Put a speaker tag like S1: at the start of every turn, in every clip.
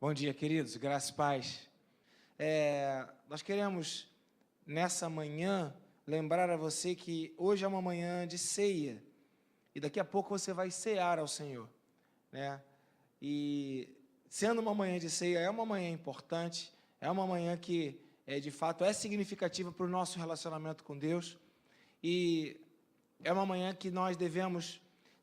S1: Bom dia, queridos, graça e paz. Nós queremos, nessa manhã, lembrar a você que hoje é uma manhã de ceia, e daqui a pouco você vai cear ao Senhor, né? E, sendo uma manhã de ceia, é uma manhã importante, é uma manhã que, de fato, é significativa para o nosso relacionamento com Deus, e é uma manhã que nós devemos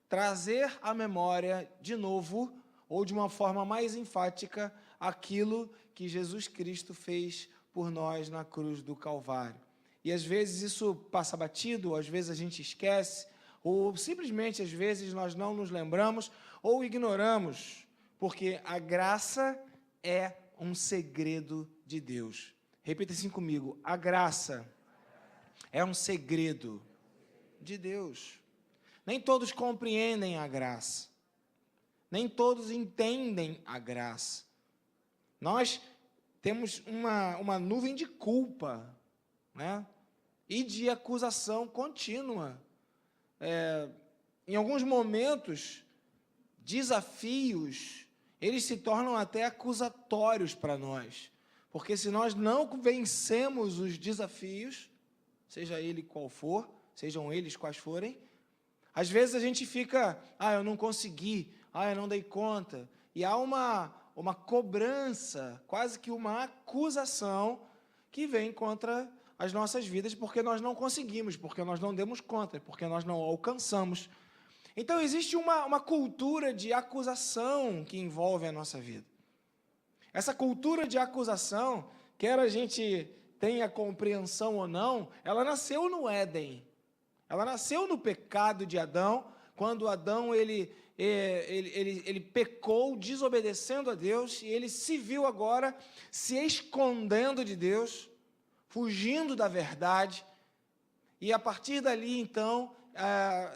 S1: trazer à memória, de novo, ou de uma forma mais enfática, aquilo que Jesus Cristo fez por nós na cruz do Calvário. E às vezes isso passa batido, ou às vezes a gente esquece, ou simplesmente às vezes nós não nos lembramos ou ignoramos, porque a graça é um segredo de Deus. Repita assim comigo: a graça é um segredo de Deus. Nem todos compreendem a graça. Nem todos entendem a graça. Nós temos uma nuvem de culpa, né? E de acusação contínua. Em alguns momentos, desafios, eles se tornam até acusatórios para nós. Porque se nós não vencemos os desafios, seja ele qual for, sejam eles quais forem, às vezes a gente fica, eu não consegui, eu não dei conta. E há uma cobrança, quase que uma acusação que vem contra as nossas vidas, porque nós não conseguimos, porque nós não demos conta, porque nós não alcançamos. Então existe uma cultura de acusação que envolve a nossa vida. Essa cultura de acusação, quer a gente tenha compreensão ou não, ela nasceu no Éden. Ela nasceu no pecado de Adão, quando Adão ele pecou, desobedecendo a Deus, e ele se viu agora se escondendo de Deus, fugindo da verdade. E a partir dali, então,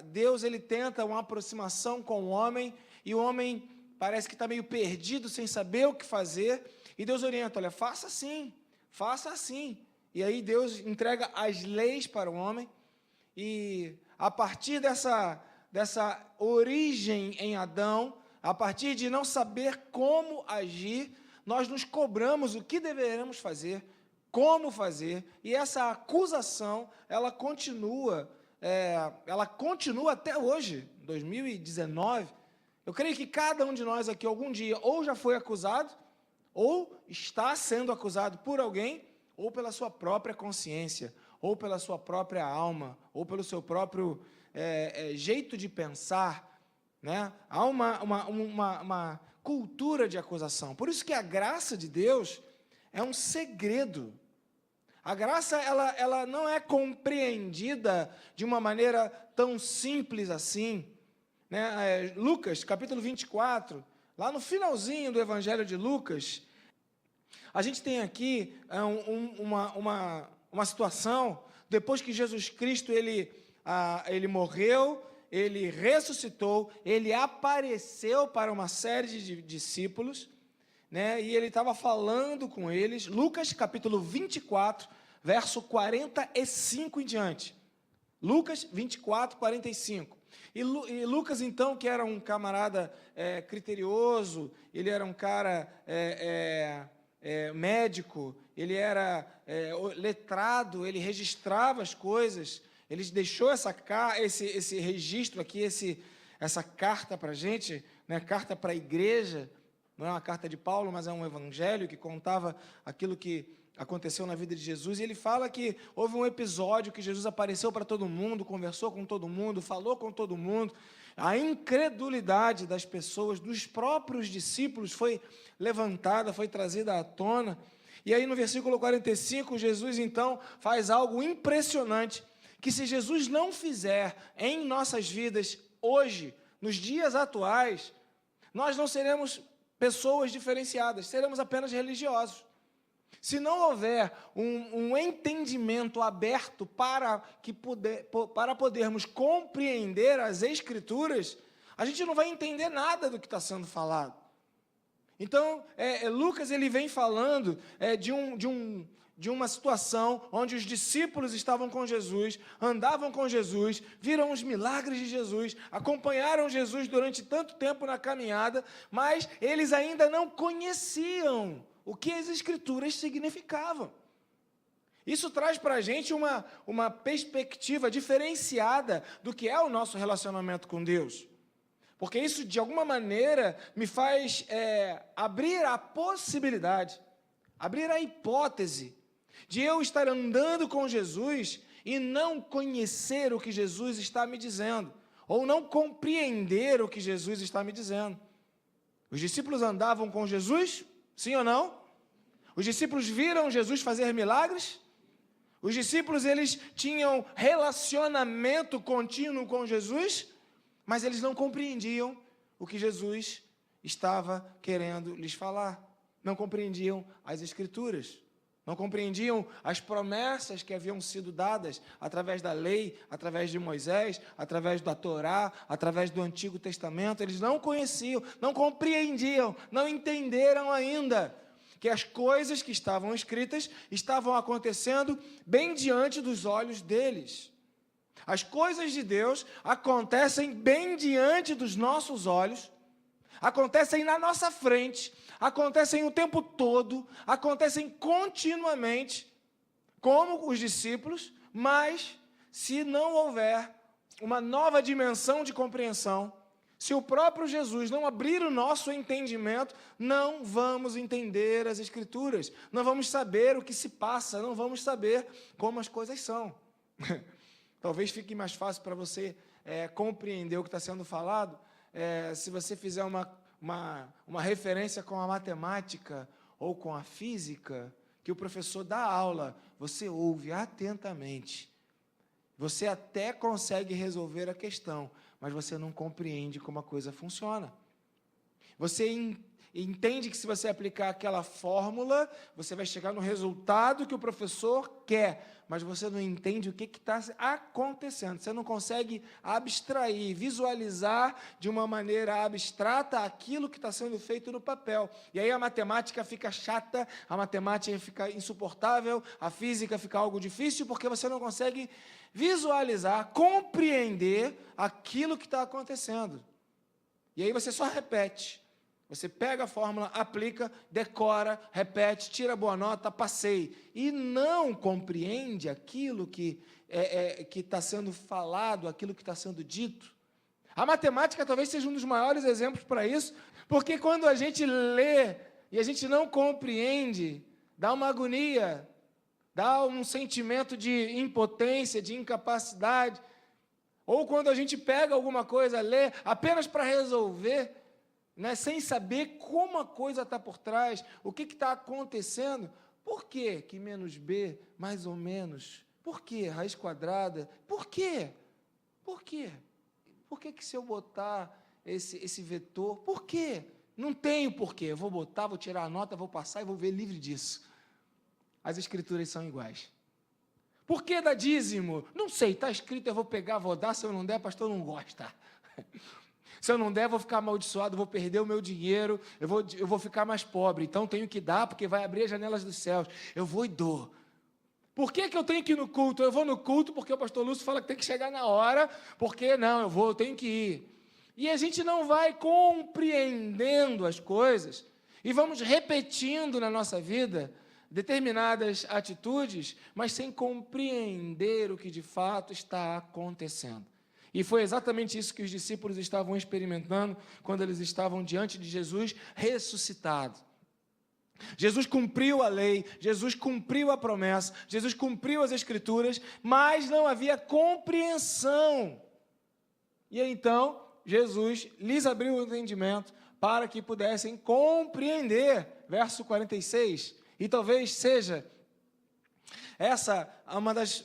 S1: Deus ele tenta uma aproximação com o homem, e o homem parece que está meio perdido, sem saber o que fazer, e Deus orienta: olha, faça assim, faça assim. E aí Deus entrega as leis para o homem. E a partir dessa origem em Adão, a partir de não saber como agir, nós nos cobramos o que deveremos fazer, como fazer, e essa acusação, ela continua até hoje, 2019. Eu creio que cada um de nós aqui, algum dia, ou já foi acusado, ou está sendo acusado por alguém, ou pela sua própria consciência, ou pela sua própria alma, ou pelo seu próprio jeito de pensar, né? Há uma cultura de acusação. Por isso que a graça de Deus é um segredo. A graça, ela não é compreendida de uma maneira tão simples assim, né? Lucas, capítulo 24, lá no finalzinho do Evangelho de Lucas, a gente tem aqui uma situação, depois que Jesus Cristo ele morreu, ele ressuscitou, ele apareceu para uma série de discípulos, né, e ele estava falando com eles. Lucas capítulo 24, verso 45 em diante. Lucas 24, 45. E Lucas, então, que era um camarada criterioso, ele era um cara médico, ele era letrado, ele registrava as coisas, ele deixou esse registro aqui, essa carta para a gente, né, carta para a igreja. Não é uma carta de Paulo, mas é um evangelho que contava aquilo que aconteceu na vida de Jesus. E ele fala que houve um episódio que Jesus apareceu para todo mundo, conversou com todo mundo, falou com todo mundo. A incredulidade das pessoas, dos próprios discípulos, foi levantada, foi trazida à tona. E aí no versículo 45, Jesus então faz algo impressionante, que se Jesus não fizer em nossas vidas hoje, nos dias atuais, nós não seremos pessoas diferenciadas, seremos apenas religiosos. Se não houver um entendimento aberto para podermos compreender as Escrituras, a gente não vai entender nada do que está sendo falado. Então, Lucas ele vem falando de uma situação onde os discípulos estavam com Jesus, andavam com Jesus, viram os milagres de Jesus, acompanharam Jesus durante tanto tempo na caminhada, mas eles ainda não conheciam o que as Escrituras significavam. Isso traz para a gente uma perspectiva diferenciada do que é o nosso relacionamento com Deus. Porque isso, de alguma maneira, me faz abrir a possibilidade, abrir a hipótese de eu estar andando com Jesus e não conhecer o que Jesus está me dizendo, ou não compreender o que Jesus está me dizendo. Os discípulos andavam com Jesus, sim ou não? Os discípulos viram Jesus fazer milagres? Os discípulos, eles tinham relacionamento contínuo com Jesus, mas eles não compreendiam o que Jesus estava querendo lhes falar. Não compreendiam as Escrituras. Não compreendiam as promessas que haviam sido dadas através da lei, através de Moisés, através da Torá, através do Antigo Testamento. Eles não conheciam, não compreendiam, não entenderam ainda que as coisas que estavam escritas estavam acontecendo bem diante dos olhos deles. As coisas de Deus acontecem bem diante dos nossos olhos, acontecem na nossa frente, acontecem o tempo todo, acontecem continuamente, como os discípulos, mas se não houver uma nova dimensão de compreensão, se o próprio Jesus não abrir o nosso entendimento, não vamos entender as Escrituras, não vamos saber o que se passa, não vamos saber como as coisas são. Talvez fique mais fácil para você compreender o que está sendo falado, se você fizer uma referência com a matemática ou com a física, que o professor dá aula, você ouve atentamente. Você até consegue resolver a questão, mas você não compreende como a coisa funciona. Você entende que se você aplicar aquela fórmula, você vai chegar no resultado que o professor quer, mas você não entende o que está acontecendo. Você não consegue abstrair, visualizar de uma maneira abstrata aquilo que está sendo feito no papel. E aí a matemática fica chata, a matemática fica insuportável, a física fica algo difícil, porque você não consegue visualizar, compreender aquilo que está acontecendo. E aí você só repete. Você pega a fórmula, aplica, decora, repete, tira boa nota, passei. E não compreende aquilo que está sendo falado, aquilo que está sendo dito. A matemática talvez seja um dos maiores exemplos para isso, porque quando a gente lê e a gente não compreende, dá uma agonia, dá um sentimento de impotência, de incapacidade. Ou quando a gente pega alguma coisa, lê apenas para resolver, sem saber como a coisa está por trás, o que está acontecendo. Por quê que menos B, mais ou menos? Por quê raiz quadrada? Por quê? Por quê? Por que se eu botar esse vetor? Por quê? Não tenho porquê. Eu vou botar, vou tirar a nota, vou passar e vou ver livre disso. As Escrituras são iguais. Por que dar dízimo? Não sei, está escrito, eu vou pegar, vou dar, se eu não der, pastor não gosta. Se eu não der, vou ficar amaldiçoado, vou perder o meu dinheiro, eu vou ficar mais pobre, então tenho que dar, porque vai abrir as janelas dos céus. Eu vou e dou. Por que eu tenho que ir no culto? Eu vou no culto porque o pastor Lúcio fala que tem que chegar na hora, porque não, eu tenho que ir. E a gente não vai compreendendo as coisas, e vamos repetindo na nossa vida determinadas atitudes, mas sem compreender o que de fato está acontecendo. E foi exatamente isso que os discípulos estavam experimentando quando eles estavam diante de Jesus ressuscitado. Jesus cumpriu a lei, Jesus cumpriu a promessa, Jesus cumpriu as Escrituras, mas não havia compreensão. E então, Jesus lhes abriu o entendimento para que pudessem compreender. Verso 46. E talvez seja essa uma das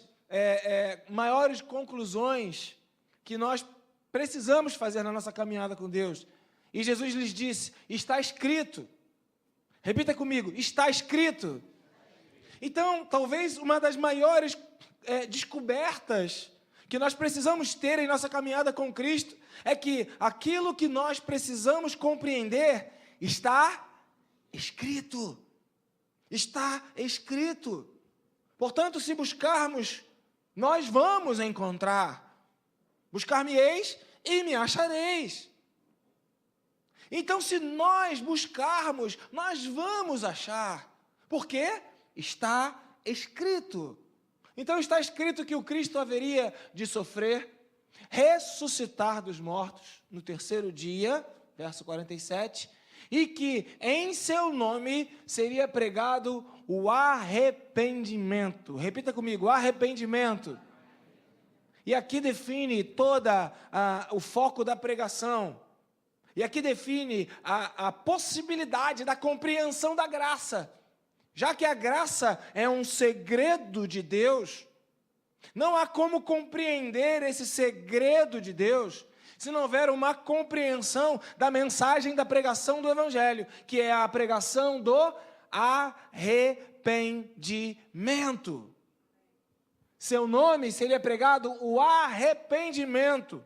S1: maiores conclusões que nós precisamos fazer na nossa caminhada com Deus. E Jesus lhes disse, está escrito. Repita comigo, está escrito. Então, talvez uma das maiores descobertas que nós precisamos ter em nossa caminhada com Cristo é que aquilo que nós precisamos compreender está escrito. Está escrito. Portanto, se buscarmos, nós vamos encontrar. Buscar-me-eis e me achareis. Então, se nós buscarmos, nós vamos achar. Por quê? Está escrito. Então, está escrito que o Cristo haveria de sofrer, ressuscitar dos mortos no terceiro dia, verso 47, e que em seu nome seria pregado o arrependimento. Repita comigo, arrependimento. E aqui define o foco da pregação. E aqui define a possibilidade da compreensão da graça. Já que a graça é um segredo de Deus, não há como compreender esse segredo de Deus se não houver uma compreensão da mensagem da pregação do Evangelho, que é a pregação do arrependimento. Seu nome seria pregado o arrependimento.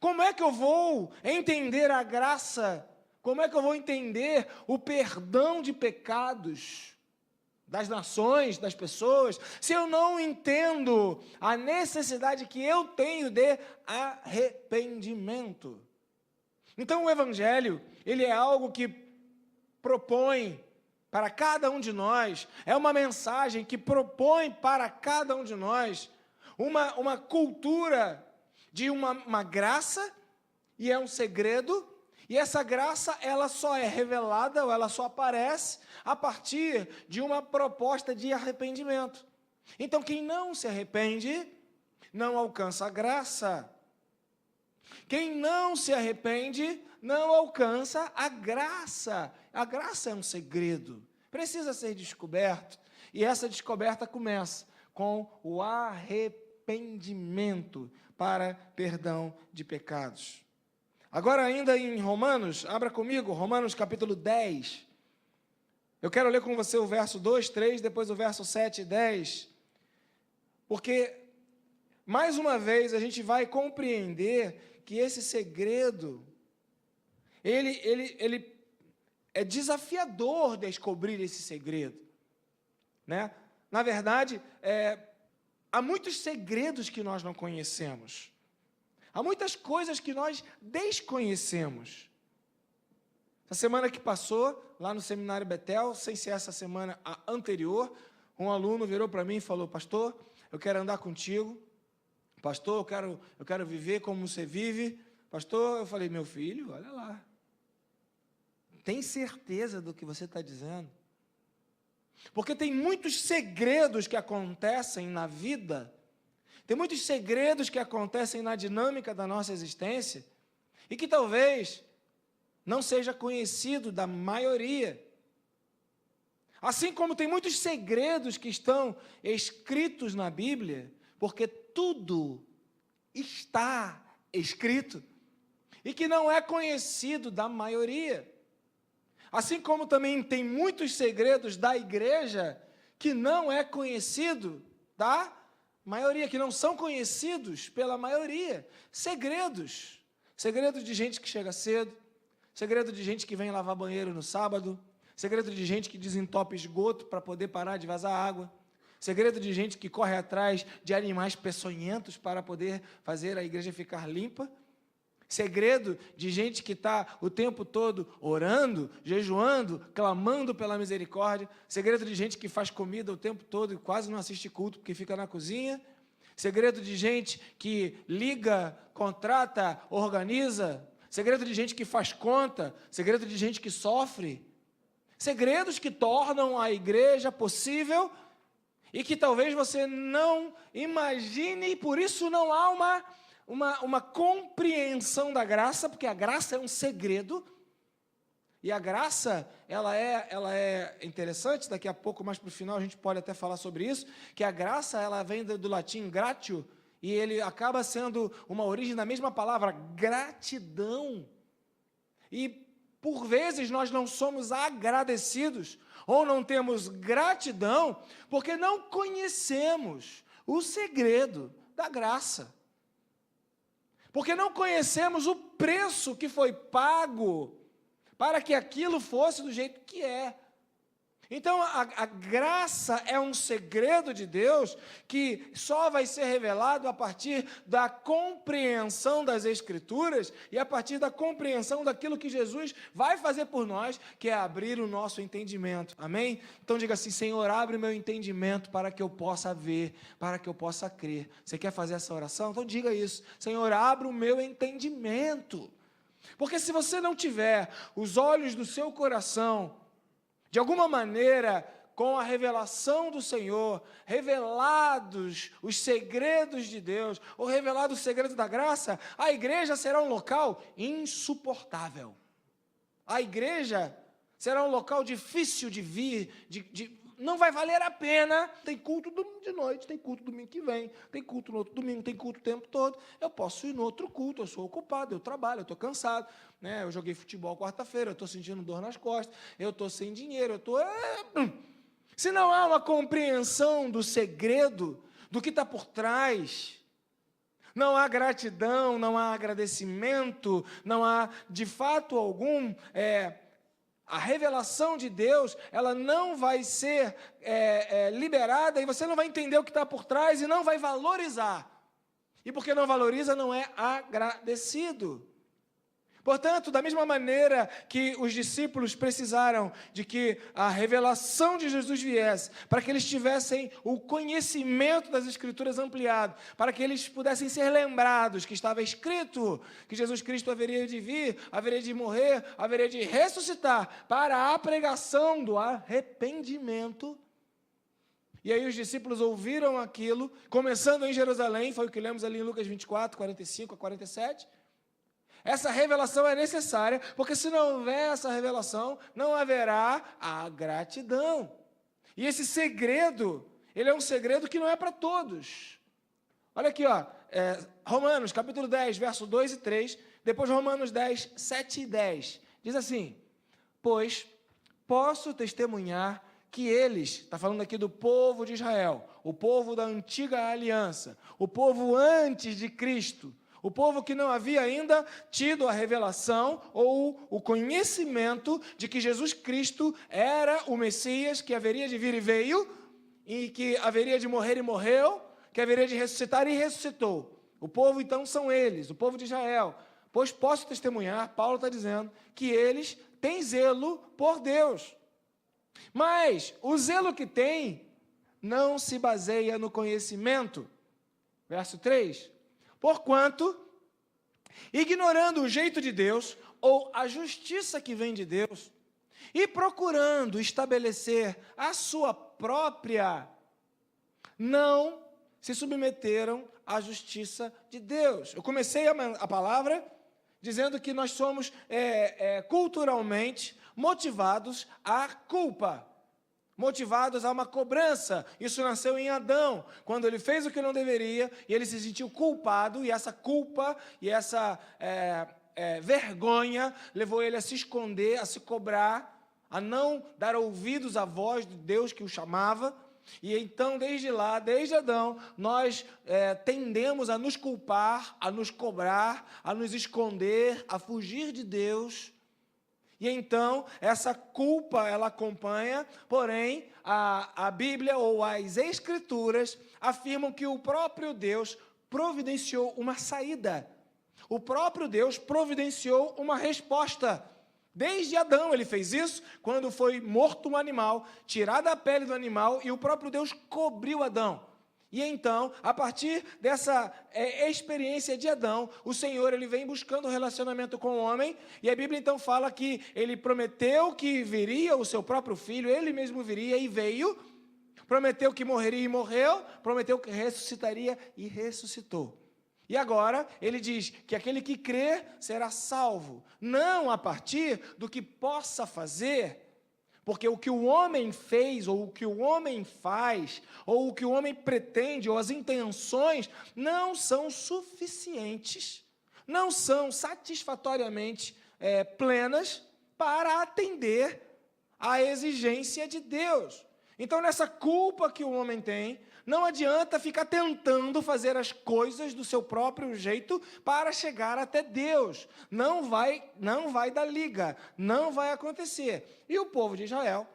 S1: Como é que eu vou entender a graça? Como é que eu vou entender o perdão de pecados das nações, das pessoas, se eu não entendo a necessidade que eu tenho de arrependimento? Então o Evangelho, ele é algo que propõe para cada um de nós, é uma mensagem que propõe para cada um de nós uma cultura de uma graça, e é um segredo, e essa graça, ela só é revelada, ou ela só aparece a partir de uma proposta de arrependimento. Então, quem não se arrepende, não alcança a graça. Quem não se arrepende, não alcança a graça. A graça é um segredo, precisa ser descoberto, e essa descoberta começa com o arrependimento para perdão de pecados. Agora, ainda em Romanos, abra comigo, Romanos capítulo 10. Eu quero ler com você o verso 2, 3, depois o verso 7 e 10. Porque, mais uma vez, a gente vai compreender que esse segredo, ele é desafiador descobrir esse segredo, né? Na verdade, há muitos segredos que nós não conhecemos. Há muitas coisas que nós desconhecemos. Essa semana que passou, lá no Seminário Betel, sem ser essa semana anterior, um aluno virou para mim e falou: pastor, eu quero andar contigo. Pastor, eu quero viver como você vive. Pastor, eu falei: meu filho, olha lá. Tem certeza do que você está dizendo? Porque tem muitos segredos que acontecem na vida, tem muitos segredos que acontecem na dinâmica da nossa existência, e que talvez não seja conhecido da maioria. Assim como tem muitos segredos que estão escritos na Bíblia, porque tudo está escrito, e que não é conhecido da maioria. Assim como também tem muitos segredos da igreja que não é conhecido da maioria, que não são conhecidos pela maioria. Segredos de gente que chega cedo, segredo de gente que vem lavar banheiro no sábado, segredo de gente que desentope esgoto para poder parar de vazar água, segredo de gente que corre atrás de animais peçonhentos para poder fazer a igreja ficar limpa, segredo de gente que está o tempo todo orando, jejuando, clamando pela misericórdia, segredo de gente que faz comida o tempo todo e quase não assiste culto porque fica na cozinha, segredo de gente que liga, contrata, organiza, segredo de gente que faz conta, segredo de gente que sofre, segredos que tornam a igreja possível e que talvez você não imagine, e por isso não há uma compreensão da graça, porque a graça é um segredo, e a graça, ela é interessante, daqui a pouco, mais para o final, a gente pode até falar sobre isso, que a graça, ela vem do latim gratio, e ele acaba sendo uma origem da mesma palavra, gratidão, e por vezes nós não somos agradecidos, ou não temos gratidão, porque não conhecemos o segredo da graça. Porque não conhecemos o preço que foi pago para que aquilo fosse do jeito que é. Então, a graça é um segredo de Deus que só vai ser revelado a partir da compreensão das Escrituras e a partir da compreensão daquilo que Jesus vai fazer por nós, que é abrir o nosso entendimento. Amém? Então, diga assim: Senhor, abre o meu entendimento para que eu possa ver, para que eu possa crer. Você quer fazer essa oração? Então, diga isso: Senhor, abre o meu entendimento. Porque se você não tiver os olhos do seu coração, de alguma maneira, com a revelação do Senhor, revelados os segredos de Deus, ou revelados os segredos da graça, a igreja será um local insuportável. A igreja será um local difícil de vir, não vai valer a pena. Tem culto de noite, tem culto domingo que vem, tem culto no outro domingo, tem culto o tempo todo. Eu posso ir no outro culto, eu sou ocupado, eu trabalho, eu estou cansado, né? Eu joguei futebol quarta-feira, eu estou sentindo dor nas costas, eu estou sem dinheiro, eu estou... Se não há uma compreensão do segredo, do que está por trás, não há gratidão, não há agradecimento, não há, de fato algum... A revelação de Deus, ela não vai ser liberada e você não vai entender o que está por trás e não vai valorizar. E porque não valoriza, não é agradecido. Portanto, da mesma maneira que os discípulos precisaram de que a revelação de Jesus viesse, para que eles tivessem o conhecimento das Escrituras ampliado, para que eles pudessem ser lembrados que estava escrito que Jesus Cristo haveria de vir, haveria de morrer, haveria de ressuscitar, para a pregação do arrependimento. E aí os discípulos ouviram aquilo, começando em Jerusalém, foi o que lemos ali em Lucas 24, 45 a 47, essa revelação é necessária, porque se não houver essa revelação, não haverá a gratidão. E esse segredo, ele é um segredo que não é para todos. Olha aqui, ó, Romanos, capítulo 10, verso 2 e 3, depois Romanos 10, 7 e 10. Diz assim: pois posso testemunhar que eles, está falando aqui do povo de Israel, o povo da antiga aliança, o povo antes de Cristo, o povo que não havia ainda tido a revelação ou o conhecimento de que Jesus Cristo era o Messias que haveria de vir e veio, e que haveria de morrer e morreu, que haveria de ressuscitar e ressuscitou. O povo, então, são eles, o povo de Israel. Pois posso testemunhar, Paulo está dizendo, que eles têm zelo por Deus. Mas o zelo que tem não se baseia no conhecimento. Verso 3. Porquanto, ignorando o jeito de Deus, ou a justiça que vem de Deus, e procurando estabelecer a sua própria, não se submeteram à justiça de Deus. Eu comecei a palavra dizendo que nós somos culturalmente motivados à culpa, motivados a uma cobrança. Isso nasceu em Adão, quando ele fez o que não deveria, e ele se sentiu culpado, e essa culpa e essa vergonha levou ele a se esconder, a se cobrar, a não dar ouvidos à voz de Deus que o chamava. E então, desde lá, desde Adão, nós tendemos a nos culpar, a nos cobrar, a nos esconder, a fugir de Deus. E então, essa culpa, ela acompanha, porém, a Bíblia ou as Escrituras afirmam que o próprio Deus providenciou uma saída. O próprio Deus providenciou uma resposta. Desde Adão ele fez isso, quando foi morto um animal, tirada a pele do animal, e o próprio Deus cobriu Adão. E então, a partir dessa experiência de Adão, o Senhor ele vem buscando um relacionamento com o homem, e a Bíblia então fala que ele prometeu que viria o seu próprio filho, ele mesmo viria e veio, prometeu que morreria e morreu, prometeu que ressuscitaria e ressuscitou. E agora, ele diz que aquele que crer será salvo, não a partir do que possa fazer, porque o que o homem fez, ou o que o homem faz, ou o que o homem pretende, ou as intenções, não são suficientes, não são satisfatoriamente plenas para atender à exigência de Deus. Então, nessa culpa que o homem tem, não adianta ficar tentando fazer as coisas do seu próprio jeito para chegar até Deus. Não vai dar liga, não vai acontecer. E o povo de Israel,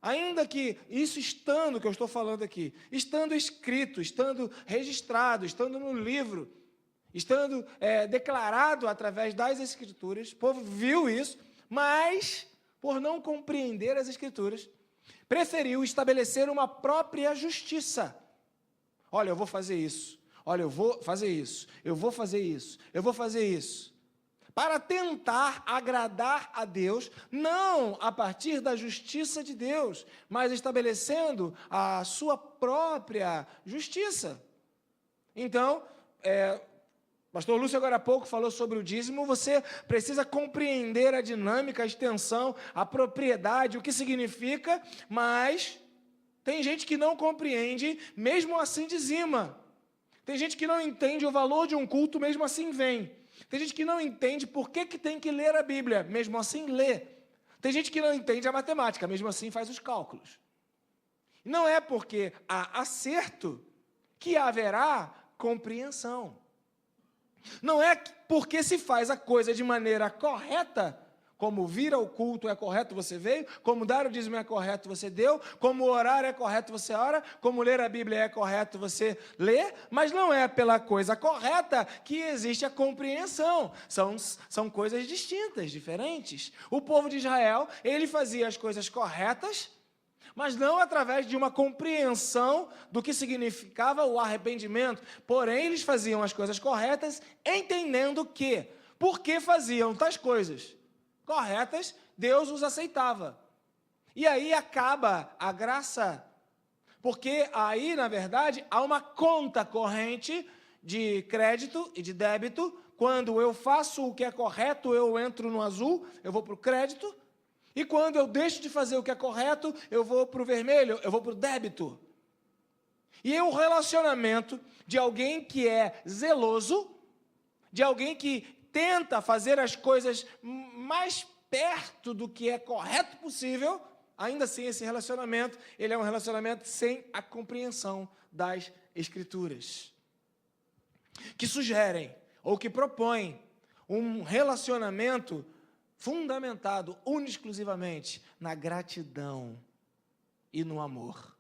S1: Ainda que isso estando, que eu estou falando aqui, estando escrito, estando registrado, estando no livro, estando declarado através das Escrituras, o povo viu isso, mas, por não compreender as Escrituras, preferiu estabelecer uma própria justiça. Olha, eu vou fazer isso. Olha, eu vou fazer isso. Eu vou fazer isso. Eu vou fazer isso. Para tentar agradar a Deus, não a partir da justiça de Deus, mas estabelecendo a sua própria justiça. Então, pastor Lúcio agora há pouco falou sobre o dízimo. Você precisa compreender a dinâmica, a extensão, a propriedade, o que significa, mas tem gente que não compreende, mesmo assim dizima. Tem gente que não entende o valor de um culto, mesmo assim vem. Tem gente que não entende por que tem que ler a Bíblia, mesmo assim lê. Tem gente que não entende a matemática, mesmo assim faz os cálculos. Não é porque há acerto que haverá compreensão. Não é porque se faz a coisa de maneira correta, como vir ao culto é correto, você veio, como dar o dízimo é correto, você deu, como orar é correto, você ora, como ler a Bíblia é correto, você lê, mas não é pela coisa correta que existe a compreensão. São coisas distintas, diferentes. O povo de Israel, ele fazia as coisas corretas, mas não através de uma compreensão do que significava o arrependimento. Porém, eles faziam as coisas corretas, entendendo que, porque faziam tais coisas corretas, Deus os aceitava. E aí acaba a graça, porque aí, na verdade, há uma conta corrente de crédito e de débito. Quando eu faço o que é correto, eu entro no azul, eu vou para o crédito. E quando eu deixo de fazer o que é correto, eu vou para o vermelho, eu vou para o débito. E é o relacionamento de alguém que é zeloso, de alguém que tenta fazer as coisas mais perto do que é correto possível, ainda assim esse relacionamento, ele é um relacionamento sem a compreensão das Escrituras, que sugerem ou que propõem um relacionamento fundamentado exclusivamente na gratidão e no amor,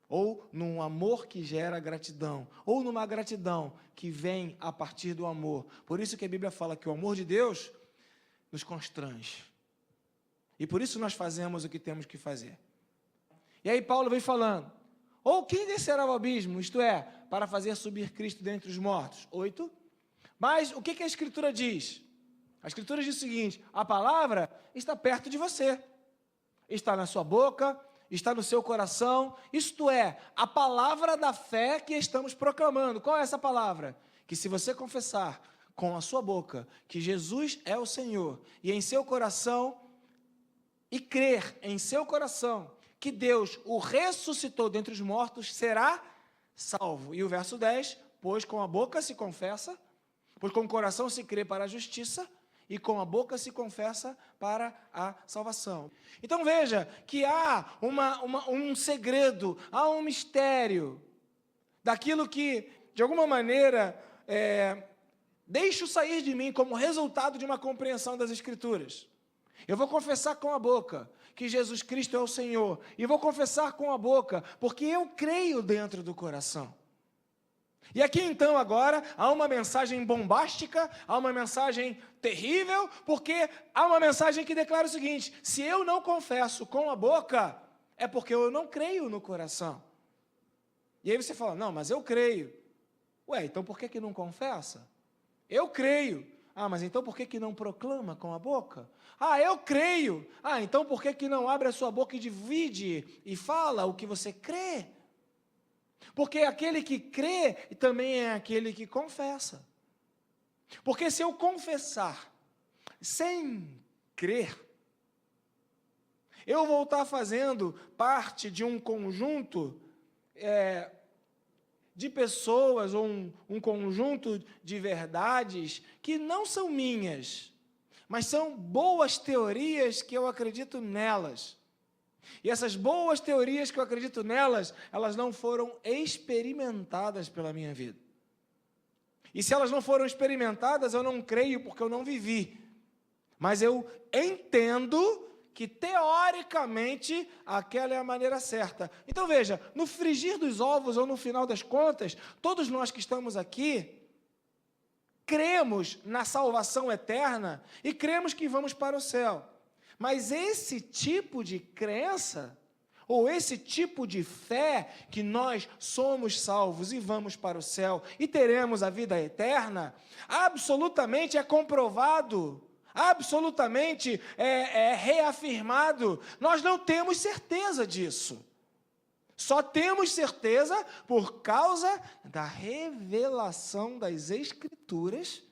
S1: ou num amor que gera gratidão, ou numa gratidão que vem a partir do amor. Por isso que a Bíblia fala que o amor de Deus nos constrange. E por isso nós fazemos o que temos que fazer. E aí Paulo vem falando, ou quem descerá ao abismo, isto é, para fazer subir Cristo dentre os mortos? 8. Mas o que a Escritura diz? A Escritura diz o seguinte: a palavra está perto de você, está na sua boca, está no seu coração, isto é, a palavra da fé que estamos proclamando. Qual é essa palavra? Que se você confessar com a sua boca que Jesus é o Senhor, e em seu coração, e crer em seu coração que Deus o ressuscitou dentre os mortos, será salvo. E o verso 10, pois com a boca se confessa, pois com o coração se crê para a justiça, e com a boca se confessa para a salvação. Então veja que há um segredo, há um mistério daquilo que, de alguma maneira, deixo sair de mim como resultado de uma compreensão das Escrituras. Eu vou confessar com a boca que Jesus Cristo é o Senhor, e vou confessar com a boca, porque eu creio dentro do coração. E aqui então agora há uma mensagem bombástica, há uma mensagem terrível, porque há uma mensagem que declara o seguinte: se eu não confesso com a boca, é porque eu não creio no coração. E aí você fala, não, mas eu creio. Ué, então por que não confessa? Eu creio. Ah, mas então por que não proclama com a boca? Ah, eu creio. Ah, então por que não abre a sua boca e divide e fala o que você crê? Porque aquele que crê também é aquele que confessa. Porque se eu confessar sem crer, eu vou estar fazendo parte de um conjunto de pessoas, ou um conjunto de verdades que não são minhas, mas são boas teorias que eu acredito nelas. E essas boas teorias que eu acredito nelas, elas não foram experimentadas pela minha vida. E se elas não foram experimentadas, eu não creio porque eu não vivi. Mas eu entendo que, teoricamente, aquela é a maneira certa. Então, veja, no frigir dos ovos, ou no final das contas, todos nós que estamos aqui, cremos na salvação eterna e cremos que vamos para o céu. Mas esse tipo de crença, ou esse tipo de fé, que nós somos salvos e vamos para o céu e teremos a vida eterna, absolutamente é comprovado, absolutamente é reafirmado. Nós não temos certeza disso. Só temos certeza por causa da revelação das Escrituras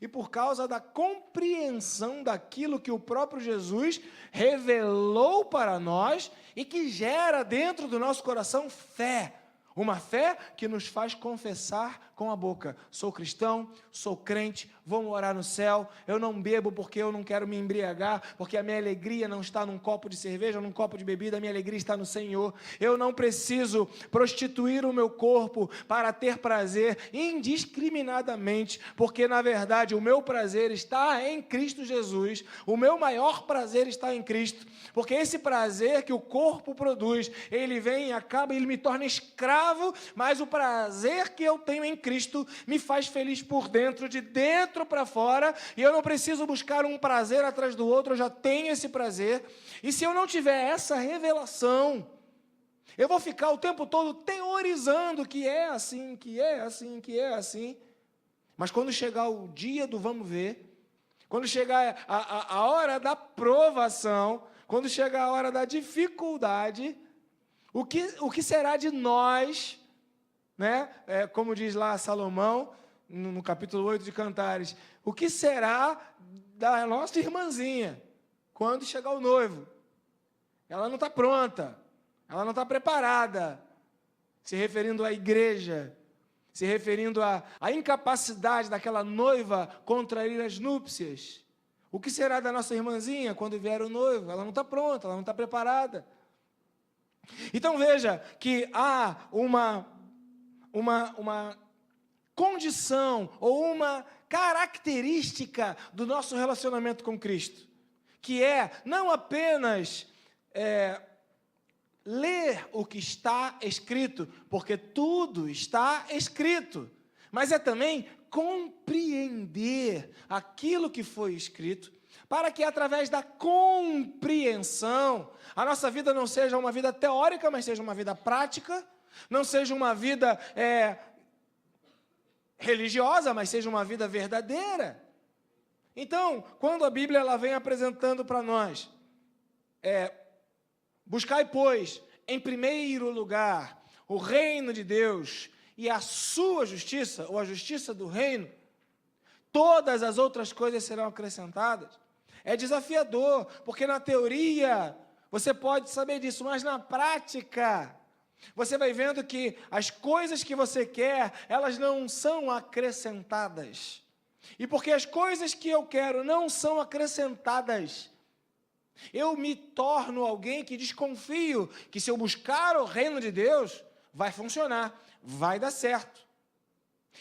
S1: e por causa da compreensão daquilo que o próprio Jesus revelou para nós e que gera dentro do nosso coração fé. Uma fé que nos faz confessar com a boca: sou cristão, sou crente, vou morar no céu, eu não bebo porque eu não quero me embriagar, porque a minha alegria não está num copo de cerveja, num copo de bebida, a minha alegria está no Senhor. Eu não preciso prostituir o meu corpo para ter prazer indiscriminadamente, porque na verdade o meu prazer está em Cristo Jesus, o meu maior prazer está em Cristo, porque esse prazer que o corpo produz, ele vem e acaba, ele me torna escravo, mas o prazer que eu tenho em Cristo me faz feliz por dentro, de dentro para fora, e eu não preciso buscar um prazer atrás do outro, eu já tenho esse prazer. E se eu não tiver essa revelação, eu vou ficar o tempo todo teorizando que é assim, que é assim, que é assim. Mas quando chegar o dia do vamos ver, quando chegar a hora da provação, quando chegar a hora da dificuldade, o que será de nós, né? Como diz lá Salomão, no capítulo 8 de Cantares, o que será da nossa irmãzinha quando chegar o noivo? Ela não está pronta, ela não está preparada, se referindo à igreja, se referindo à incapacidade daquela noiva contrair as núpcias. O que será da nossa irmãzinha quando vier o noivo? Ela não está pronta, ela não está preparada. Então veja que há uma condição ou uma característica do nosso relacionamento com Cristo, que é não apenas ler o que está escrito, porque tudo está escrito, mas é também compreender aquilo que foi escrito, para que através da compreensão, a nossa vida não seja uma vida teórica, mas seja uma vida prática, não seja uma vida religiosa, mas seja uma vida verdadeira. Então, quando a Bíblia ela vem apresentando para nós, buscai, pois, em primeiro lugar, o reino de Deus e a sua justiça, ou a justiça do reino, todas as outras coisas serão acrescentadas. É desafiador, porque na teoria você pode saber disso, mas na prática você vai vendo que as coisas que você quer, elas não são acrescentadas. E porque as coisas que eu quero não são acrescentadas, eu me torno alguém que desconfio que se eu buscar o reino de Deus, vai funcionar, vai dar certo.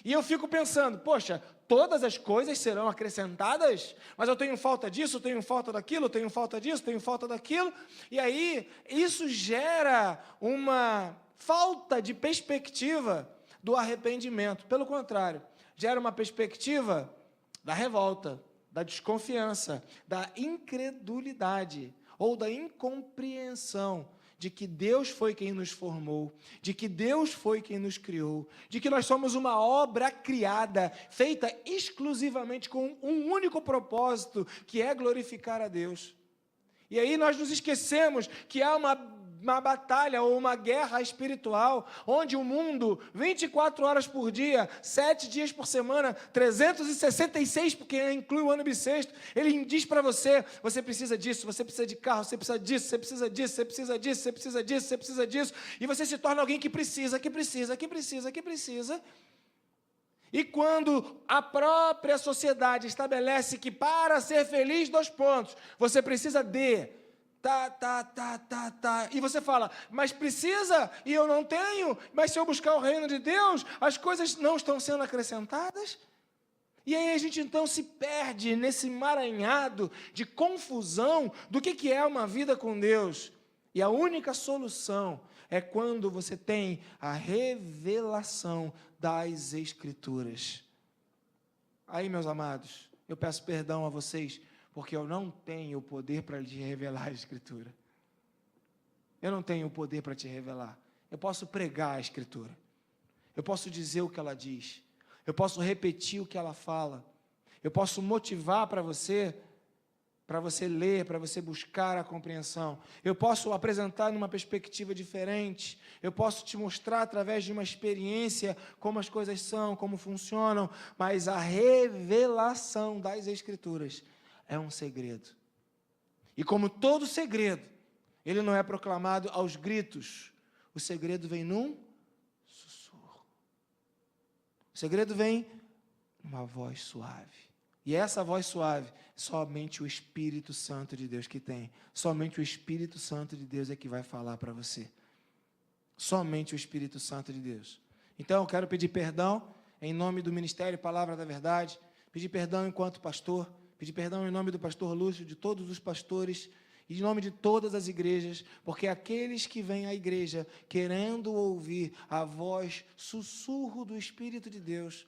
S1: E eu fico pensando, poxa, todas as coisas serão acrescentadas, mas eu tenho falta disso, eu tenho falta daquilo, eu tenho falta disso, eu tenho falta daquilo, e aí isso gera uma falta de perspectiva do arrependimento. Pelo contrário, gera uma perspectiva da revolta, da desconfiança, da incredulidade ou da incompreensão de que Deus foi quem nos formou, de que Deus foi quem nos criou, de que nós somos uma obra criada, feita exclusivamente com um único propósito, que é glorificar a Deus. E aí nós nos esquecemos que há uma batalha ou uma guerra espiritual, onde o mundo, 24 horas por dia, 7 dias por semana, 366, porque inclui o ano bissexto, ele diz para você, você precisa disso, você precisa de carro, você precisa disso, você precisa disso, você precisa disso, você precisa disso, você precisa disso, e você se torna alguém que precisa. E quando a própria sociedade estabelece que para ser feliz, 2 pontos, você precisa de... E você fala, mas precisa, e eu não tenho, mas se eu buscar o reino de Deus, as coisas não estão sendo acrescentadas. E aí a gente então se perde nesse emaranhado de confusão do que é uma vida com Deus. E a única solução é quando você tem a revelação das Escrituras. Aí, meus amados, eu peço perdão a vocês, porque eu não tenho o poder para te revelar a Escritura. Eu não tenho o poder para te revelar. Eu posso pregar a Escritura. Eu posso dizer o que ela diz. Eu posso repetir o que ela fala. Eu posso motivar para você ler, para você buscar a compreensão. Eu posso apresentar numa perspectiva diferente. Eu posso te mostrar através de uma experiência como as coisas são, como funcionam, mas a revelação das Escrituras é um segredo. E como todo segredo, ele não é proclamado aos gritos. O segredo vem num sussurro. O segredo vem numa voz suave. E essa voz suave, somente o Espírito Santo de Deus que tem. Somente o Espírito Santo de Deus é que vai falar para você. Somente o Espírito Santo de Deus. Então, eu quero pedir perdão em nome do Ministério Palavra da Verdade. Pedir perdão enquanto pastor. Pedir perdão em nome do pastor Lúcio, de todos os pastores e em nome de todas as igrejas, porque aqueles que vêm à igreja querendo ouvir a voz, sussurro do Espírito de Deus,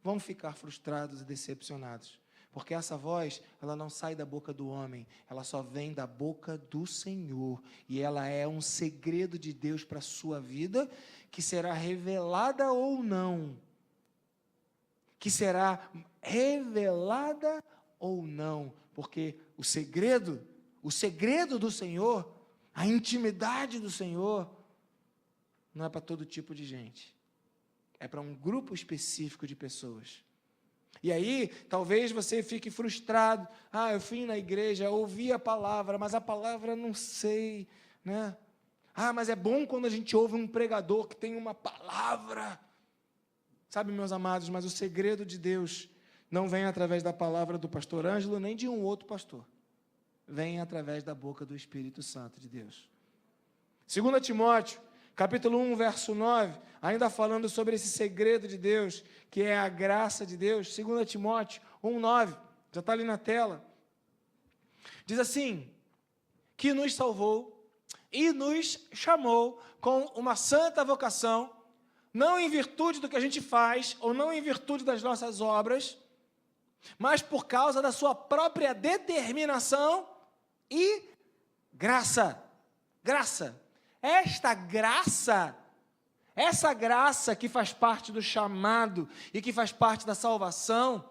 S1: vão ficar frustrados e decepcionados, porque essa voz, ela não sai da boca do homem, ela só vem da boca do Senhor, e ela é um segredo de Deus para a sua vida, que será revelada ou não, que será revelada ou não, porque o segredo do Senhor, a intimidade do Senhor, não é para todo tipo de gente. É para um grupo específico de pessoas. E aí, talvez você fique frustrado. Eu fui na igreja, ouvi a palavra, mas a palavra não sei, né? Mas é bom quando a gente ouve um pregador que tem uma palavra. Sabe, meus amados, mas o segredo de Deus não vem através da palavra do pastor Ângelo, nem de um outro pastor. Vem através da boca do Espírito Santo de Deus. 2 Timóteo, capítulo 1, verso 9, ainda falando sobre esse segredo de Deus, que é a graça de Deus. 2 Timóteo 1, 9, já está ali na tela. Diz assim, que nos salvou e nos chamou com uma santa vocação, não em virtude do que a gente faz, ou não em virtude das nossas obras, mas por causa da sua própria determinação e graça. Graça. Essa graça que faz parte do chamado e que faz parte da salvação,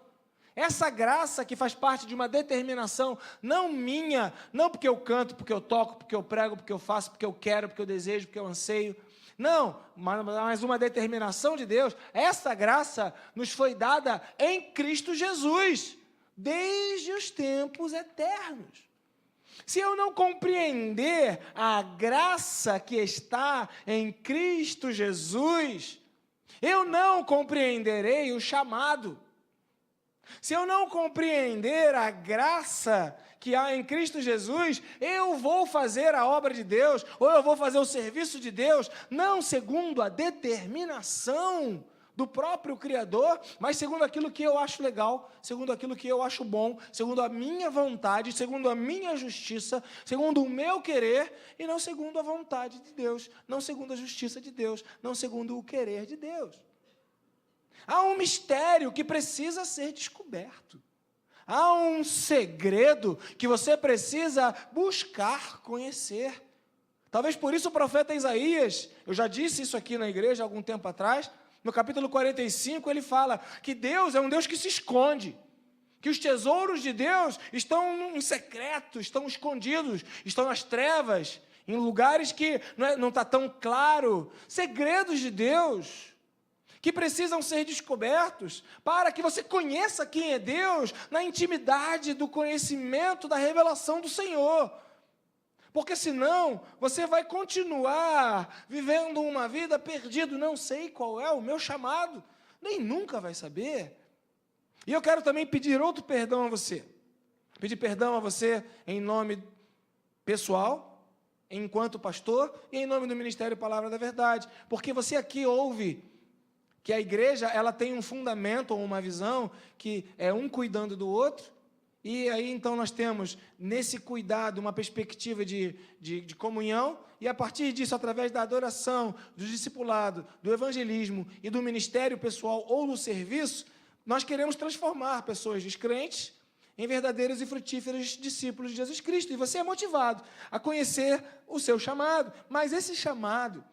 S1: essa graça que faz parte de uma determinação, não minha, não porque eu canto, porque eu toco, porque eu prego, porque eu faço, porque eu quero, porque eu desejo, porque eu anseio, não, mas uma determinação de Deus. Essa graça nos foi dada em Cristo Jesus, desde os tempos eternos. Se eu não compreender a graça que está em Cristo Jesus, eu não compreenderei o chamado. Se eu não compreender a graça que há em Cristo Jesus, eu vou fazer a obra de Deus, ou eu vou fazer o serviço de Deus, não segundo a determinação do próprio Criador, mas segundo aquilo que eu acho legal, segundo aquilo que eu acho bom, segundo a minha vontade, segundo a minha justiça, segundo o meu querer, e não segundo a vontade de Deus, não segundo a justiça de Deus, não segundo o querer de Deus. Há um mistério que precisa ser descoberto. Há um segredo que você precisa buscar conhecer. Talvez por isso o profeta Isaías, eu já disse isso aqui na igreja há algum tempo atrás, no capítulo 45 ele fala que Deus é um Deus que se esconde, que os tesouros de Deus estão em secreto, estão escondidos, estão nas trevas, em lugares que não está tão claro, segredos de Deus, que precisam ser descobertos, para que você conheça quem é Deus, na intimidade do conhecimento, da revelação do Senhor. Porque senão, você vai continuar vivendo uma vida perdido, não sei qual é o meu chamado, nem nunca vai saber. E eu quero também pedir outro perdão a você. Pedir perdão a você em nome pessoal, enquanto pastor, e em nome do Ministério Palavra da Verdade, porque você aqui ouve que a igreja ela tem um fundamento ou uma visão que é um cuidando do outro, e aí então nós temos nesse cuidado uma perspectiva de comunhão, e a partir disso, através da adoração, do discipulado, do evangelismo e do ministério pessoal ou do serviço, nós queremos transformar pessoas descrentes em verdadeiros e frutíferos discípulos de Jesus Cristo. E você é motivado a conhecer o seu chamado. Mas esse chamado,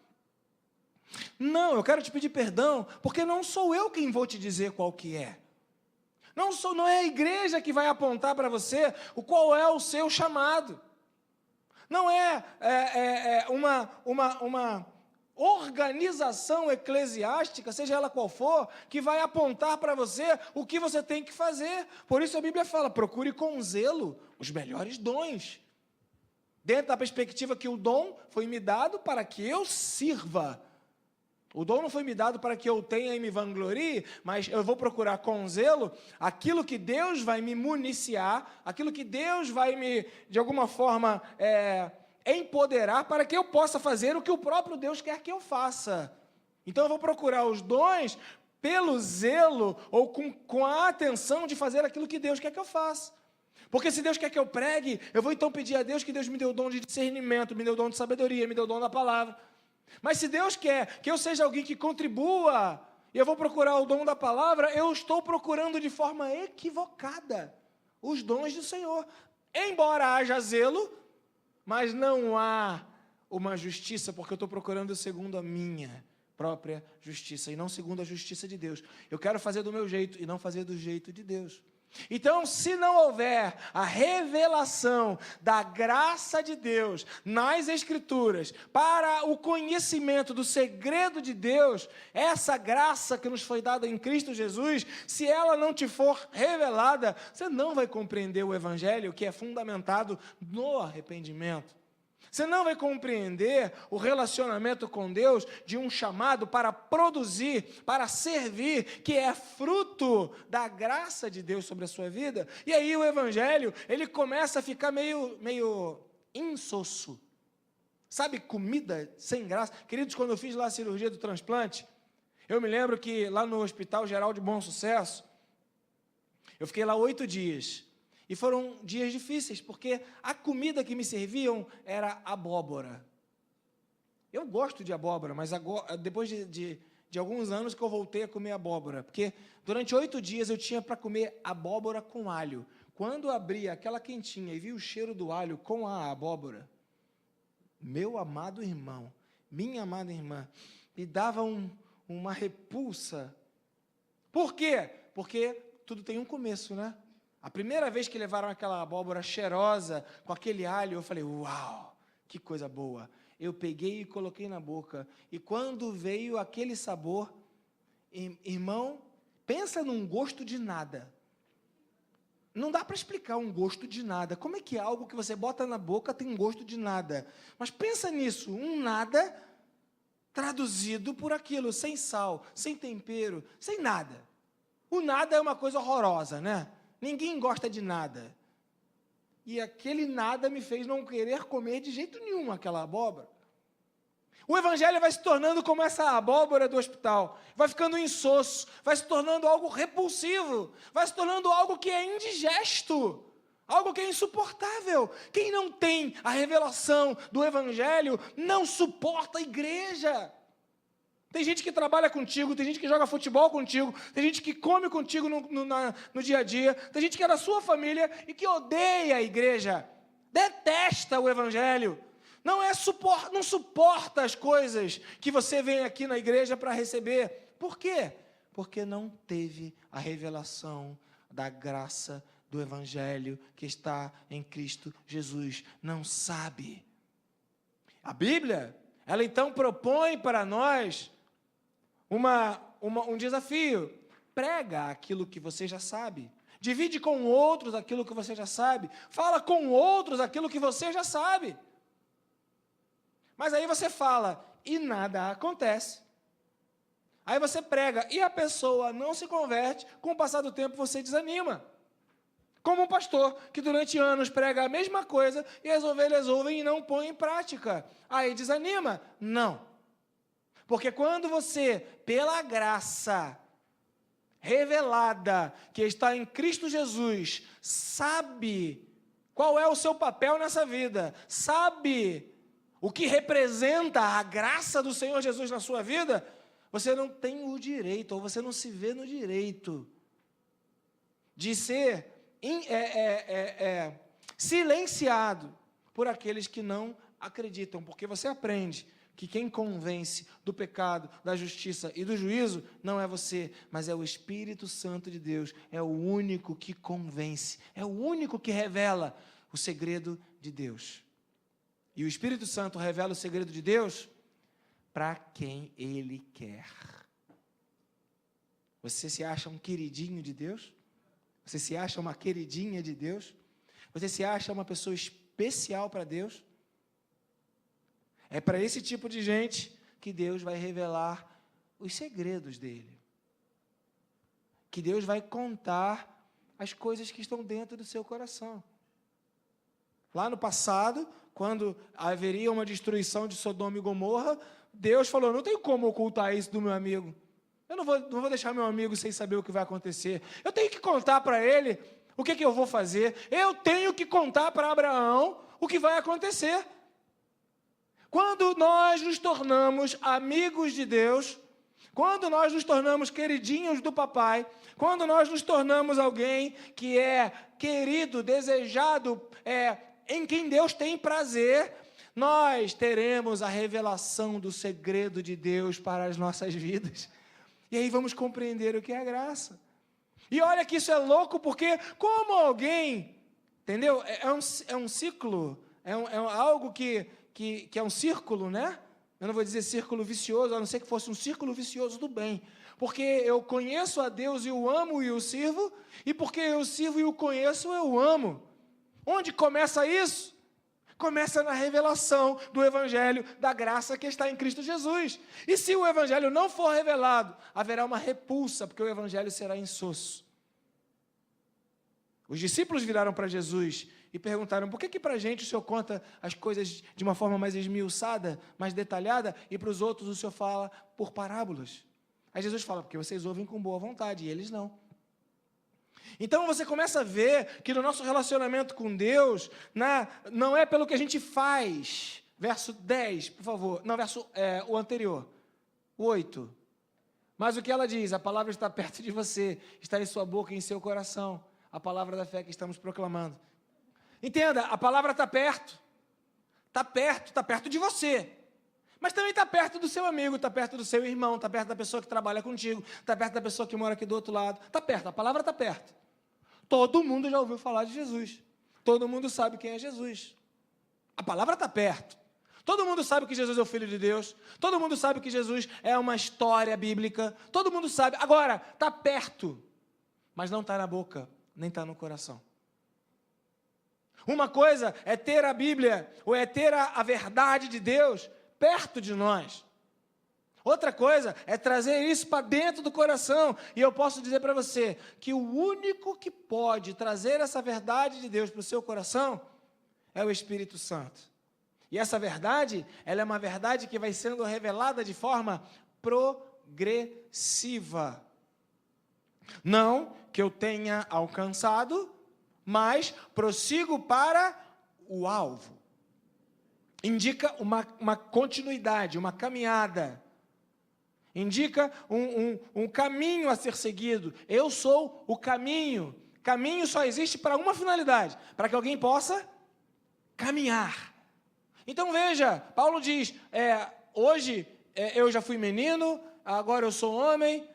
S1: não, eu quero te pedir perdão, porque não sou eu quem vou te dizer qual que é. Não é a igreja que vai apontar para você qual é o seu chamado. Não é uma organização eclesiástica, seja ela qual for, que vai apontar para você o que você tem que fazer. Por isso a Bíblia fala, procure com zelo os melhores dons. Dentro da perspectiva que o dom foi me dado para que eu sirva. O dom não foi me dado para que eu tenha e me vanglorie, mas eu vou procurar com zelo aquilo que Deus vai me municiar, aquilo que Deus vai me, de alguma forma, empoderar para que eu possa fazer o que o próprio Deus quer que eu faça. Então eu vou procurar os dons pelo zelo ou com a atenção de fazer aquilo que Deus quer que eu faça. Porque se Deus quer que eu pregue, eu vou então pedir a Deus que Deus me dê o dom de discernimento, me dê o dom de sabedoria, me dê o dom da palavra. Mas se Deus quer que eu seja alguém que contribua, e eu vou procurar o dom da palavra, eu estou procurando de forma equivocada os dons do Senhor. Embora haja zelo, mas não há uma justiça, porque eu estou procurando segundo a minha própria justiça, e não segundo a justiça de Deus. Eu quero fazer do meu jeito, e não fazer do jeito de Deus. Então, se não houver a revelação da graça de Deus nas Escrituras, para o conhecimento do segredo de Deus, essa graça que nos foi dada em Cristo Jesus, se ela não te for revelada, você não vai compreender o Evangelho, que é fundamentado no arrependimento. Você não vai compreender o relacionamento com Deus de um chamado para produzir, para servir, que é fruto da graça de Deus sobre a sua vida. E aí o Evangelho, ele começa a ficar meio insosso. Sabe, comida sem graça? Queridos, quando eu fiz lá a cirurgia do transplante, eu me lembro que lá no Hospital Geral de Bom Sucesso, eu fiquei lá 8 dias. E foram dias difíceis, porque a comida que me serviam era abóbora. Eu gosto de abóbora, mas agora, depois de alguns anos que eu voltei a comer abóbora, porque durante 8 dias eu tinha para comer abóbora com alho. Quando eu abria aquela quentinha e vi o cheiro do alho com a abóbora, meu amado irmão, minha amada irmã, me dava uma repulsa. Por quê? Porque tudo tem um começo, né? A primeira vez que levaram aquela abóbora cheirosa, com aquele alho, eu falei, uau, que coisa boa. Eu peguei e coloquei na boca. E quando veio aquele sabor, irmão, pensa num gosto de nada. Não dá para explicar um gosto de nada. Como é que algo que você bota na boca tem um gosto de nada? Mas pensa nisso, um nada traduzido por aquilo, sem sal, sem tempero, sem nada. O nada é uma coisa horrorosa, né? Ninguém gosta de nada. E aquele nada me fez não querer comer de jeito nenhum aquela abóbora. O Evangelho vai se tornando como essa abóbora do hospital. Vai ficando insosso, vai se tornando algo repulsivo, vai se tornando algo que é indigesto, algo que é insuportável. Quem não tem a revelação do Evangelho não suporta a igreja. Tem gente que trabalha contigo, tem gente que joga futebol contigo, tem gente que come contigo no dia a dia, tem gente que é da sua família e que odeia a igreja, detesta o Evangelho, não suporta as coisas que você vem aqui na igreja para receber. Por quê? Porque não teve a revelação da graça do Evangelho que está em Cristo Jesus. Não sabe. A Bíblia, ela então propõe para nós um desafio. Prega aquilo que você já sabe. Divide com outros aquilo que você já sabe. Fala com outros aquilo que você já sabe. Mas aí você fala e nada acontece. Aí você prega e a pessoa não se converte. Com o passar do tempo você desanima. Como um pastor que durante anos prega a mesma coisa e as ovelhas ouvem e não põem em prática. Aí desanima? Não. Porque quando você, pela graça revelada que está em Cristo Jesus, sabe qual é o seu papel nessa vida, sabe o que representa a graça do Senhor Jesus na sua vida, você não tem o direito, ou você não se vê no direito de ser silenciado por aqueles que não acreditam, porque você aprende que quem convence do pecado, da justiça e do juízo não é você, mas é o Espírito Santo de Deus, é o único que convence, é o único que revela o segredo de Deus. E o Espírito Santo revela o segredo de Deus para quem Ele quer. Você se acha um queridinho de Deus? Você se acha uma queridinha de Deus? Você se acha uma pessoa especial para Deus? É para esse tipo de gente que Deus vai revelar os segredos dele. Que Deus vai contar as coisas que estão dentro do seu coração. Lá no passado, quando haveria uma destruição de Sodoma e Gomorra, Deus falou, não tem como ocultar isso do meu amigo. Eu não vou deixar meu amigo sem saber o que vai acontecer. Eu tenho que contar para ele o que eu vou fazer. Eu tenho que contar para Abraão o que vai acontecer. Quando nós nos tornamos amigos de Deus, quando nós nos tornamos queridinhos do papai, quando nós nos tornamos alguém que é querido, desejado, em quem Deus tem prazer, nós teremos a revelação do segredo de Deus para as nossas vidas. E aí vamos compreender o que é a graça. E olha que isso é louco, porque como alguém, entendeu? É um ciclo, é algo que é um círculo, né? Eu não vou dizer círculo vicioso, a não ser que fosse um círculo vicioso do bem. Porque eu conheço a Deus e o amo e o sirvo, e porque eu sirvo e o conheço, eu amo. Onde começa isso? Começa na revelação do Evangelho da graça que está em Cristo Jesus. E se o Evangelho não for revelado, haverá uma repulsa, porque o Evangelho será insosso. Os discípulos viraram para Jesus e perguntaram, por que para a gente o Senhor conta as coisas de uma forma mais esmiuçada, mais detalhada, e para os outros o Senhor fala por parábolas? Aí Jesus fala, porque vocês ouvem com boa vontade, e eles não. Então você começa a ver que no nosso relacionamento com Deus, não é pelo que a gente faz. Verso 10, por favor. Não, o anterior. O 8. Mas o que ela diz? A palavra está perto de você, está em sua boca e em seu coração. A palavra da fé que estamos proclamando. Entenda, a palavra está perto. Está perto de você. Mas também está perto do seu amigo, está perto do seu irmão, está perto da pessoa que trabalha contigo, está perto da pessoa que mora aqui do outro lado. Está perto, a palavra está perto. Todo mundo já ouviu falar de Jesus. Todo mundo sabe quem é Jesus. A palavra está perto. Todo mundo sabe que Jesus é o Filho de Deus. Todo mundo sabe que Jesus é uma história bíblica. Todo mundo sabe. Agora, está perto, mas não está na boca, nem está no coração. Uma coisa é ter a Bíblia, ou é ter a verdade de Deus perto de nós. Outra coisa é trazer isso para dentro do coração. E eu posso dizer para você que o único que pode trazer essa verdade de Deus para o seu coração é o Espírito Santo. E essa verdade, ela é uma verdade que vai sendo revelada de forma progressiva. Não que eu tenha alcançado, mas prossigo para o alvo. Indica uma continuidade, uma caminhada. Indica um caminho a ser seguido. Eu sou o caminho. Caminho só existe para uma finalidade, para que alguém possa caminhar. Então veja, Paulo diz, hoje eu já fui menino, agora eu sou homem,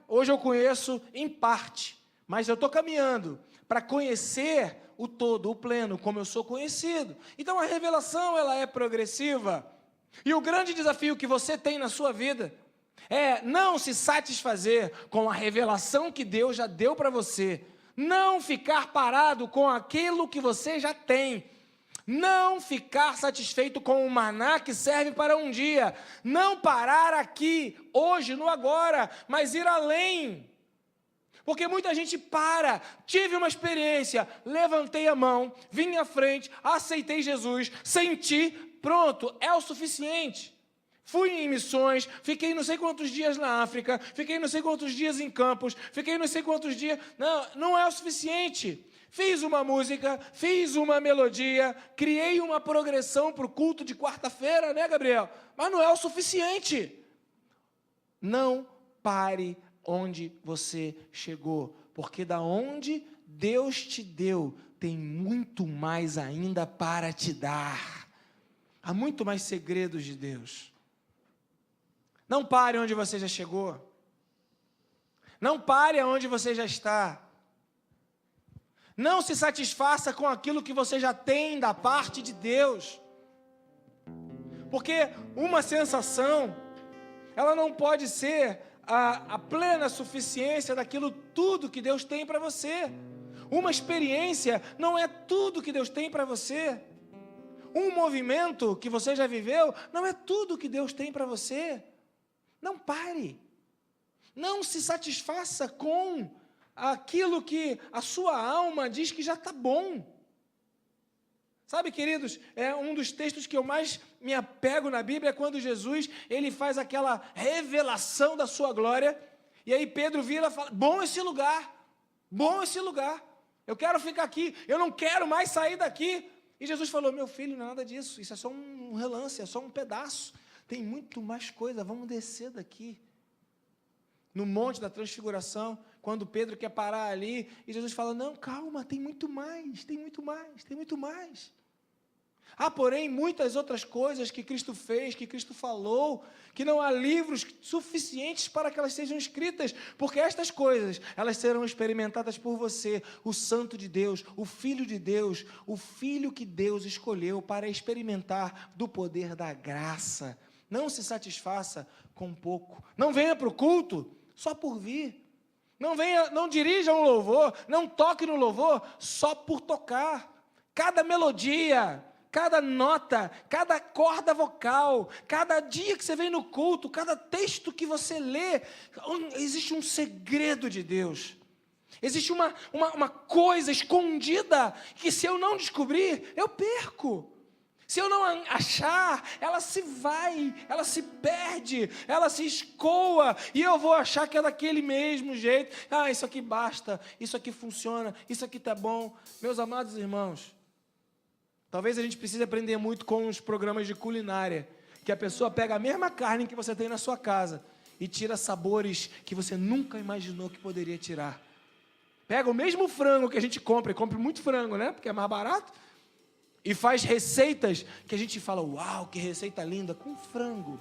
S1: hoje eu conheço em parte, mas eu estou caminhando para conhecer o todo, o pleno, como eu sou conhecido. Então a revelação, ela é progressiva. E o grande desafio que você tem na sua vida é não se satisfazer com a revelação que Deus já deu para você. Não ficar parado com aquilo que você já tem. Não ficar satisfeito com o maná que serve para um dia. Não parar aqui, hoje, no agora, mas ir além. Porque muita gente tive uma experiência, levantei a mão, vim à frente, aceitei Jesus, senti, pronto, é o suficiente. Fui em missões, fiquei não sei quantos dias na África, fiquei não sei quantos dias em campos, fiquei não sei quantos dias... Não é o suficiente. Fiz uma música, fiz uma melodia, criei uma progressão para o culto de quarta-feira, né, Gabriel? Mas não é o suficiente. Não pare onde você chegou, porque da onde Deus te deu, tem muito mais ainda para te dar. Há muito mais segredos de Deus. Não pare onde você já chegou. Não pare aonde você já está. Não se satisfaça com aquilo que você já tem da parte de Deus. Porque uma sensação, ela não pode ser a plena suficiência daquilo tudo que Deus tem para você. Uma experiência não é tudo que Deus tem para você. Um movimento que você já viveu não é tudo que Deus tem para você. Não pare. Não se satisfaça com aquilo que a sua alma diz que já está bom. Sabe, queridos, é um dos textos que eu mais me apego na Bíblia é quando Jesus, ele faz aquela revelação da sua glória, e aí Pedro vira e fala, bom esse lugar, eu quero ficar aqui, eu não quero mais sair daqui. E Jesus falou, meu filho, não é nada disso, isso é só um relance, é só um pedaço, tem muito mais coisa, vamos descer daqui. No Monte da Transfiguração, quando Pedro quer parar ali, e Jesus fala, não, calma, tem muito mais, tem muito mais, tem muito mais. Há, porém, muitas outras coisas que Cristo fez, que Cristo falou, que não há livros suficientes para que elas sejam escritas, porque estas coisas, elas serão experimentadas por você, o Santo de Deus, o Filho de Deus, o Filho que Deus escolheu para experimentar do poder da graça. Não se satisfaça com pouco. Não venha para o culto só por vir. Não dirija um louvor, não toque no louvor só por tocar. Cada melodia, cada nota, cada corda vocal, cada dia que você vem no culto, cada texto que você lê, existe um segredo de Deus. Existe uma coisa escondida que se eu não descobrir, eu perco. Se eu não achar, ela se vai, ela se perde, ela se escoa, e eu vou achar que é daquele mesmo jeito. Isso aqui basta, isso aqui funciona, isso aqui está bom. Meus amados irmãos, talvez a gente precise aprender muito com os programas de culinária, que a pessoa pega a mesma carne que você tem na sua casa e tira sabores que você nunca imaginou que poderia tirar. Pega o mesmo frango que a gente compra, e compra muito frango, né? Porque é mais barato. E faz receitas que a gente fala, uau, que receita linda, com frango.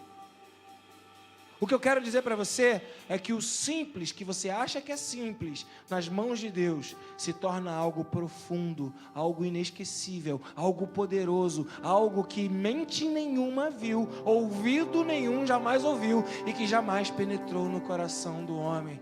S1: O que eu quero dizer para você é que o simples, que você acha que é simples, nas mãos de Deus, se torna algo profundo, algo inesquecível, algo poderoso, algo que mente nenhuma viu, ouvido nenhum jamais ouviu, e que jamais penetrou no coração do homem.